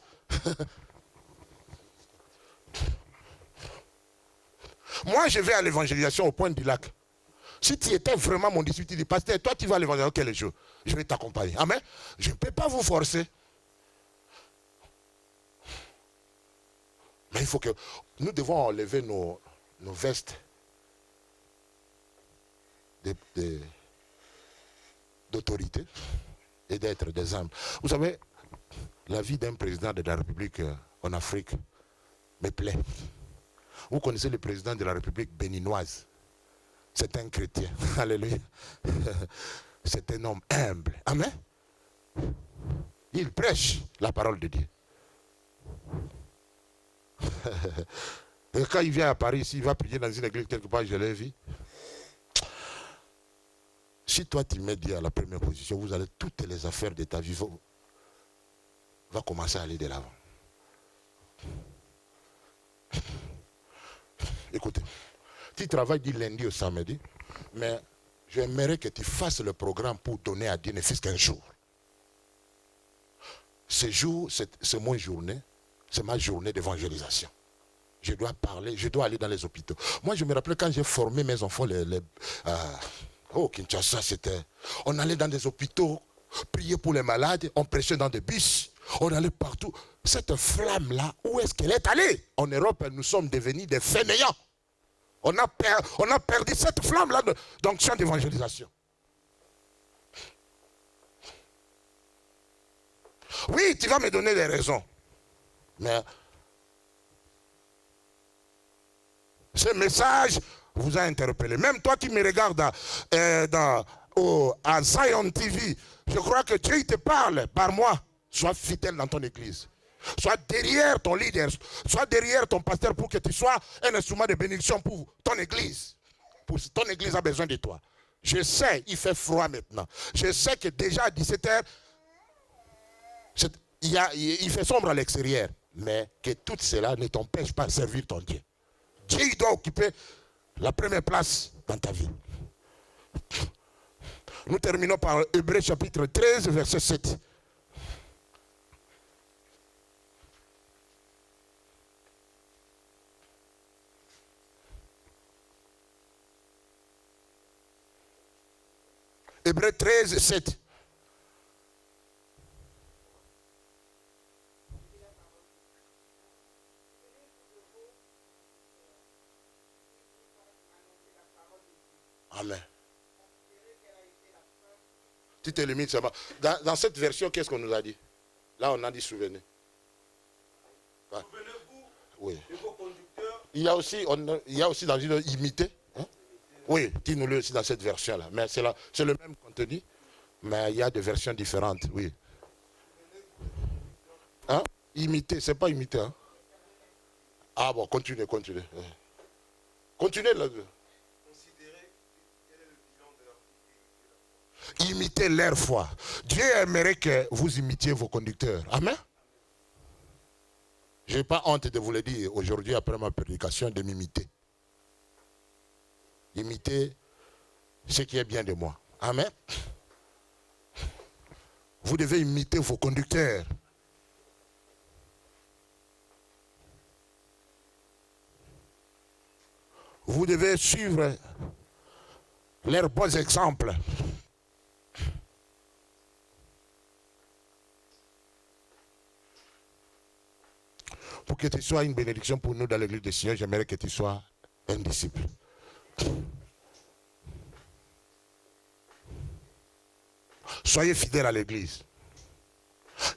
Moi je vais à l'évangélisation au Point du Lac. Si tu étais vraiment mon disciple, tu dis, pasteur, toi tu vas à l'évangélisation quel jour? Je vais t'accompagner. Amen. Je ne peux pas vous forcer. Mais il faut que nous devons enlever nos vestes d'autorité et d'être des âmes. Vous savez, la vie d'un président de la République en Afrique me plaît. Vous connaissez le président de la République béninoise. C'est un chrétien. Alléluia. C'est un homme humble. Amen. Il prêche la parole de Dieu. Et quand il vient à Paris, s'il va prier dans une église quelque part, je l'ai vu. Si toi tu mets Dieu à la première position, vous allez, toutes les affaires de ta vie vont commencer à aller de l'avant. Écoutez, tu travailles du lundi au samedi, mais j'aimerais que tu fasses le programme pour donner à Dieu ne fût qu'un jour. Ce jour, c'est mon journée, c'est ma journée d'évangélisation. Je dois parler, je dois aller dans les hôpitaux. Moi, je me rappelle quand j'ai formé mes enfants, Kinshasa, c'était... On allait dans des hôpitaux, prier pour les malades, on prêchait dans des bus, on allait partout. Cette flamme-là, où est-ce qu'elle est allée? En Europe, nous sommes devenus des fainéants. On a perdu cette flamme-là d'onction d'évangélisation. Oui, tu vas me donner des raisons. Mais ce message vous a interpellé. Même toi qui me regardes à Zion TV, je crois que Dieu te parle par moi. Sois fidèle dans ton église. Sois derrière ton leader. Sois derrière ton pasteur pour que tu sois un instrument de bénédiction pour ton église. Ton église a besoin de toi. Je sais, il fait froid maintenant. Je sais que déjà à 17h, il fait sombre à l'extérieur. Mais que tout cela ne t'empêche pas de servir ton Dieu. Dieu il doit occuper la première place dans ta vie. Nous terminons par Hébreux chapitre 13, verset 7. Hébreux 13, 7. Amen. Tu te limites seulement. Dans cette version, qu'est-ce qu'on nous a dit? Là, on a dit souvenez. Ouais. Souvenez-vous Oui. de vos conducteurs. Il y a aussi dans une imité. Hein? Oui, dis-nous-le aussi dans cette version-là. Mais c'est le même contenu, mais il y a des versions différentes. Oui. Hein? Imiter, c'est pas imiter. Hein? Ah bon, continuez. Continuez là. Imitez leur foi. Dieu aimerait que vous imitiez vos conducteurs. Amen. Je n'ai pas honte de vous le dire aujourd'hui après ma prédication de m'imiter. Imiter ce qui est bien de moi. Amen. Vous devez imiter vos conducteurs. Vous devez suivre leurs bons exemples. Pour que tu sois une bénédiction pour nous dans l'église du Seigneur, j'aimerais que tu sois un disciple. Soyez fidèles à l'église.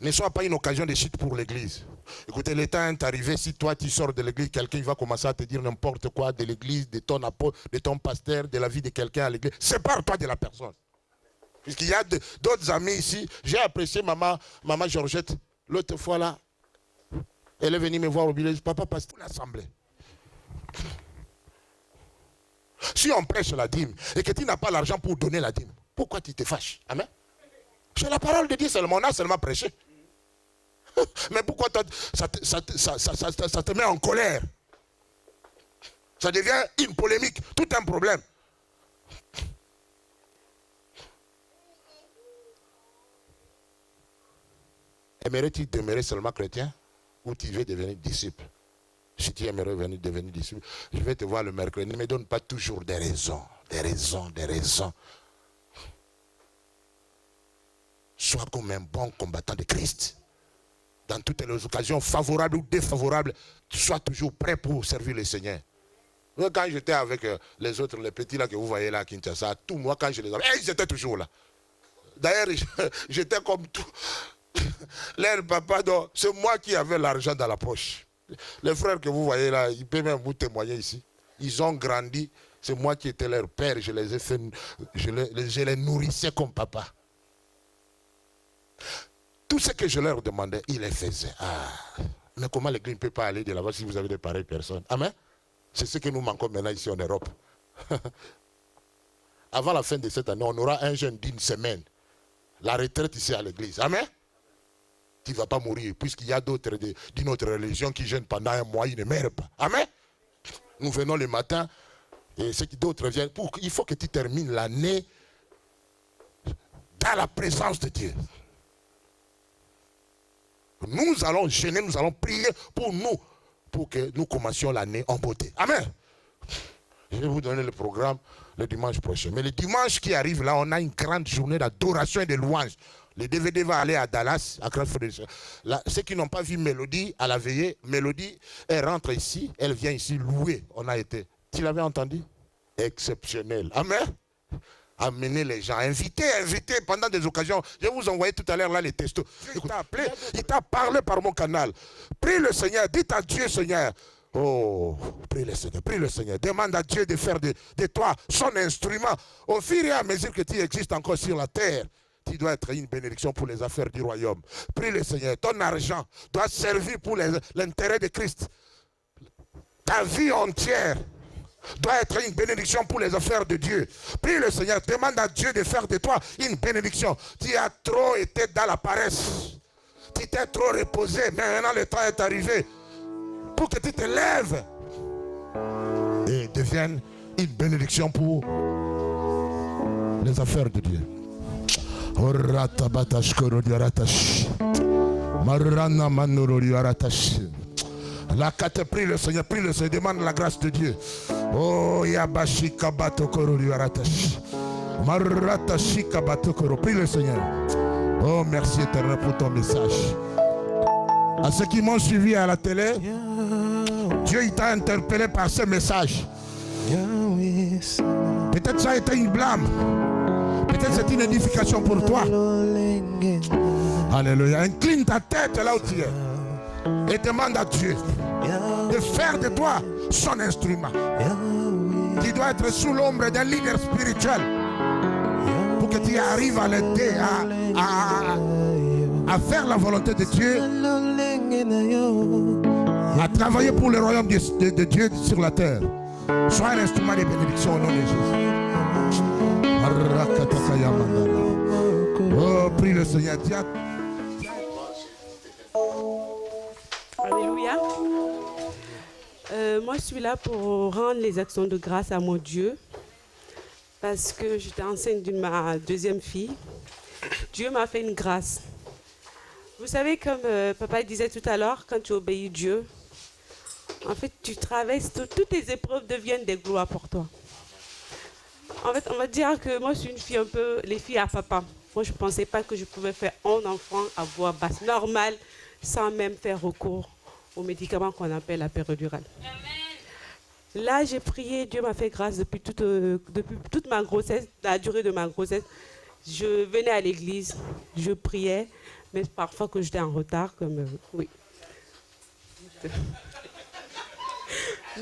Ne sois pas une occasion de chute pour l'église. Écoutez, le temps est arrivé, si toi tu sors de l'église, quelqu'un va commencer à te dire n'importe quoi de l'église, de ton apôtre, de ton pasteur, de la vie de quelqu'un à l'église. Sépare-toi de la personne. Puisqu'il y a d'autres amis ici. J'ai apprécié maman Georgette, l'autre fois là. Elle est venue me voir au village, papa passe pour l'assemblée. Si on prêche la dîme et que tu n'as pas l'argent pour donner la dîme, pourquoi tu te fâches? Amen. C'est la parole de Dieu seulement, on a seulement prêché. Mais pourquoi ça te met en colère? Ça devient une polémique, tout un problème. Aimerais-tu demeurer seulement chrétien ou tu veux devenir disciple? Si tu aimerais devenir disciple, je vais te voir le mercredi. Ne me donne pas toujours des raisons. Sois comme un bon combattant de Christ. Dans toutes les occasions, favorables ou défavorables, sois toujours prêt pour servir le Seigneur. Quand j'étais avec les autres, les petits là que vous voyez là à Kinshasa, tout moi quand je les avais, ils étaient toujours là. D'ailleurs, j'étais comme tout. Leur papa, c'est moi qui avais l'argent dans la poche. Les frères que vous voyez là, ils peuvent même vous témoigner ici. Ils ont grandi, c'est moi qui étais leur père, je les ai fait, je les nourrissais comme papa. Tout ce que je leur demandais, ils les faisaient. Mais comment l'église ne peut pas aller de là-bas si vous avez de pareilles personnes? Amen. C'est ce que nous manquons maintenant ici en Europe. Avant la fin de cette année, on aura un jeûne d'une semaine. La retraite ici à l'église. Amen. Tu ne vas pas mourir, puisqu'il y a d'autres d'une autre religion qui jeûnent pendant un mois, ils ne meurent pas. Amen. Nous venons le matin, et ceux qui d'autres viennent. Il faut que tu termines l'année dans la présence de Dieu. Nous allons jeûner, nous allons prier pour nous, pour que nous commencions l'année en beauté. Amen. Je vais vous donner le programme le dimanche prochain. Mais le dimanche qui arrive là, on a une grande journée d'adoration et de louange. Le DVD va aller à Dallas, à Crawford. Ceux qui n'ont pas vu Mélodie à la veillée, Mélodie, elle rentre ici, elle vient ici louer. On a été. Tu l'avais entendu? Exceptionnel. Amen. Amener les gens, inviter pendant des occasions. Je vais vous envoyer tout à l'heure là les textos. Il t'a appelé, il t'a parlé par mon canal. Prie le Seigneur, dites à Dieu, Seigneur. Oh, prie le Seigneur. Demande à Dieu de faire de toi son instrument. Au fur et à mesure que tu existes encore sur la terre, tu dois être une bénédiction pour les affaires du royaume. Prie le Seigneur. Ton argent doit servir pour l'intérêt de Christ. Ta vie entière doit être une bénédiction pour les affaires de Dieu. Prie le Seigneur, demande à Dieu de faire de toi une bénédiction. Tu as trop été dans la paresse. Tu t'es trop reposé. Mais maintenant le temps est arrivé pour que tu te lèves et deviennes une bénédiction pour les affaires de Dieu. La carte, prie le Seigneur, demande la grâce de Dieu. Oh, Yabashika Batokoro Liaratash. Maratashika Batokoro, prie le Seigneur. Oh, merci éternel pour ton message. À ceux qui m'ont suivi à la télé, Dieu il t'a interpellé par ce message. Peut-être ça a été une blâme. Peut-être c'est une édification pour toi. Alléluia. Incline ta tête là où tu es. Et demande à Dieu de faire de toi son instrument. Tu dois être sous l'ombre d'un leader spirituel pour que tu arrives à l'aider à faire la volonté de Dieu, à travailler pour le royaume de Dieu sur la terre. Sois un instrument de bénédiction au nom de Jésus. Oh, prie le Seigneur. Alléluia. Moi, je suis là pour rendre les actions de grâce à mon Dieu parce que j'étais enceinte de ma deuxième fille. Dieu m'a fait une grâce. Vous savez, comme papa disait tout à l'heure, quand tu obéis Dieu, en fait, tu traverses, toutes tes épreuves deviennent des gloires pour toi. En fait, on va dire que moi, je suis une fille un peu, les filles à papa. Moi, je ne pensais pas que je pouvais faire un enfant à voix basse, normale, sans même faire recours aux médicaments qu'on appelle la péridurale. Amen. Là, j'ai prié, Dieu m'a fait grâce depuis toute ma grossesse, la durée de ma grossesse. Je venais à l'église, je priais, mais parfois que j'étais en retard, comme oui.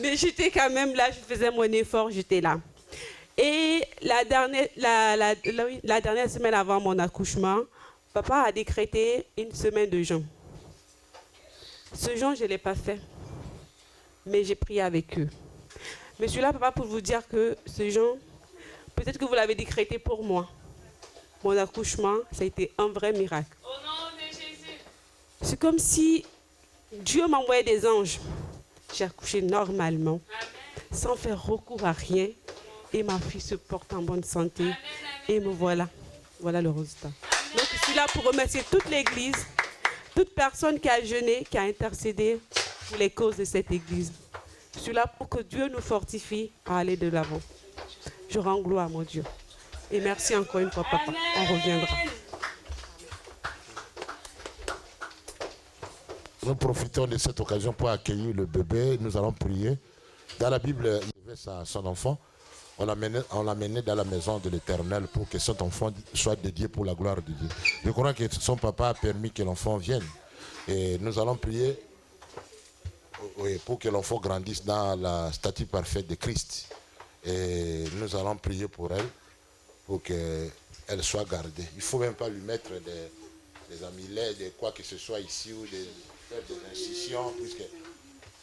Mais j'étais quand même là, je faisais mon effort, j'étais là. Et la dernière semaine avant mon accouchement, papa a décrété une semaine de jeûne. Ce jeûne, je ne l'ai pas fait, mais j'ai prié avec eux. Mais je suis là, papa, pour vous dire que ce jeûne, peut-être que vous l'avez décrété pour moi. Mon accouchement, ça a été un vrai miracle. Au nom de Jésus. C'est comme si Dieu m'envoyait des anges. J'ai accouché normalement, sans faire recours à rien. Et ma fille se porte en bonne santé. Amen, amen. Et me voilà. Voilà le résultat. Amen. Donc je suis là pour remercier toute l'église, toute personne qui a jeûné, qui a intercédé pour les causes de cette église. Je suis là pour que Dieu nous fortifie à aller de l'avant. Je rends gloire à mon Dieu. Et merci encore une fois, papa. Amen. On reviendra. Nous profitons de cette occasion pour accueillir le bébé. Nous allons prier. Dans la Bible, il avait son enfant. On l'amenait dans la maison de l'Éternel pour que cet enfant soit dédié pour la gloire de Dieu. Je crois que son papa a permis que l'enfant vienne. Et nous allons prier pour que l'enfant grandisse dans la statue parfaite de Christ. Et nous allons prier pour elle, pour qu'elle soit gardée. Il ne faut même pas lui mettre des amulets, de quoi que ce soit ici, ou des incisions, puisque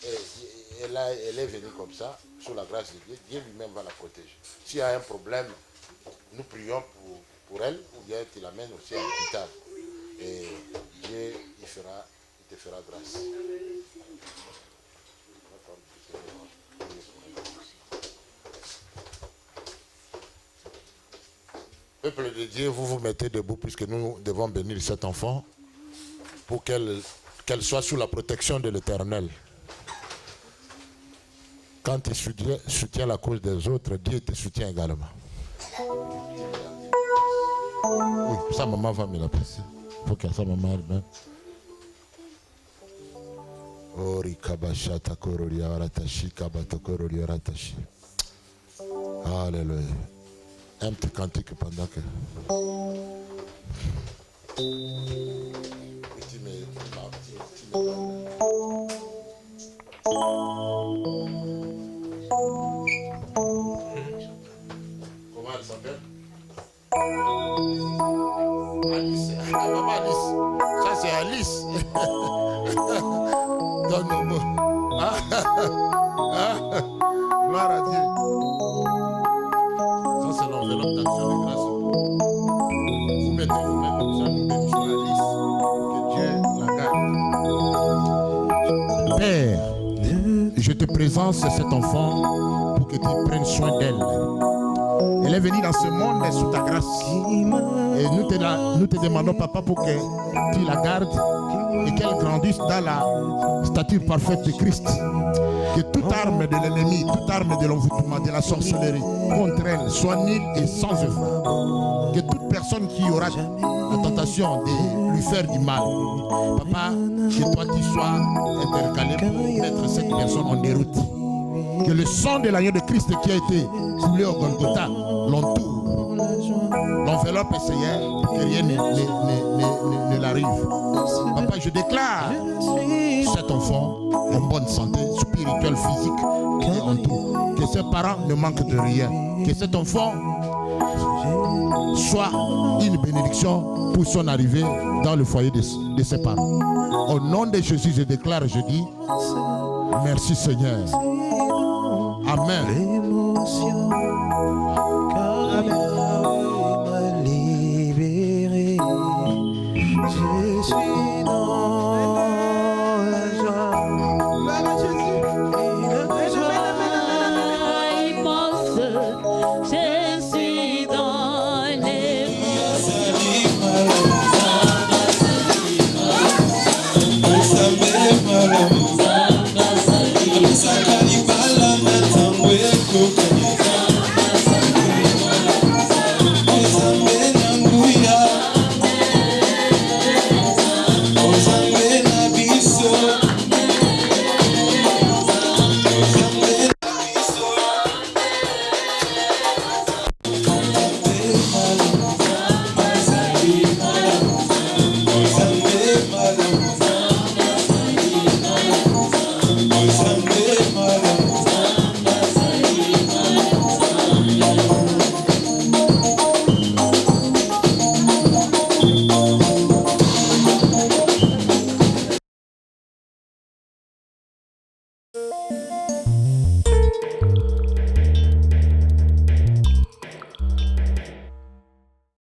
elle est venue comme ça, sous la grâce de Dieu. Dieu lui-même va la protéger. S'il y a un problème, nous prions pour elle, ou bien tu l'amènes aussi à l'hôpital. Et Dieu, il te fera grâce. Peuple de Dieu, vous vous mettez debout puisque nous devons bénir cet enfant pour qu'elle soit sous la protection de l'Éternel. Quand tu soutiens la cause des autres, Dieu te soutient également. Oui, sa maman va me la passer. Il faut que sa maman elle-même. Alléluia. Un petit cantique pendant que... Comment elle s'appelle? Alice. Ah, maman Alice. Ça c'est Alice. Donne nos mots. Gloire à Dieu. Ça c'est l'enveloppe d'action de grâce. Vous mettez vous-même comme ça, nous bénissons Alice. Que Dieu la garde. Père, je te présente cet enfant pour que tu prennes soin d'elle. Elle est venue dans ce monde sous ta grâce. Et nous te demandons, papa, pour que tu la gardes et qu'elle grandisse dans la stature parfaite de Christ. Que toute arme de l'ennemi, toute arme de l'envoûtement, de la sorcellerie contre elle soit nulle et sans effet. Que toute personne qui aura la tentation de lui faire du mal, papa, que toi tu sois intercalé pour mettre cette personne en déroute. Que le sang de l'agneau de Christ qui a été coulé au Golgotha l'entoure. L'enveloppe est Seigneur, que rien ne l'arrive. Papa, je déclare cet enfant en bonne santé spirituelle, physique et en tout. Que ses parents ne manquent de rien. Que cet enfant soit une bénédiction pour son arrivée dans le foyer de ses parents. Au nom de Jésus, je déclare, je dis, merci Seigneur. Amen. L'émotion m'a libéré. Je suis dans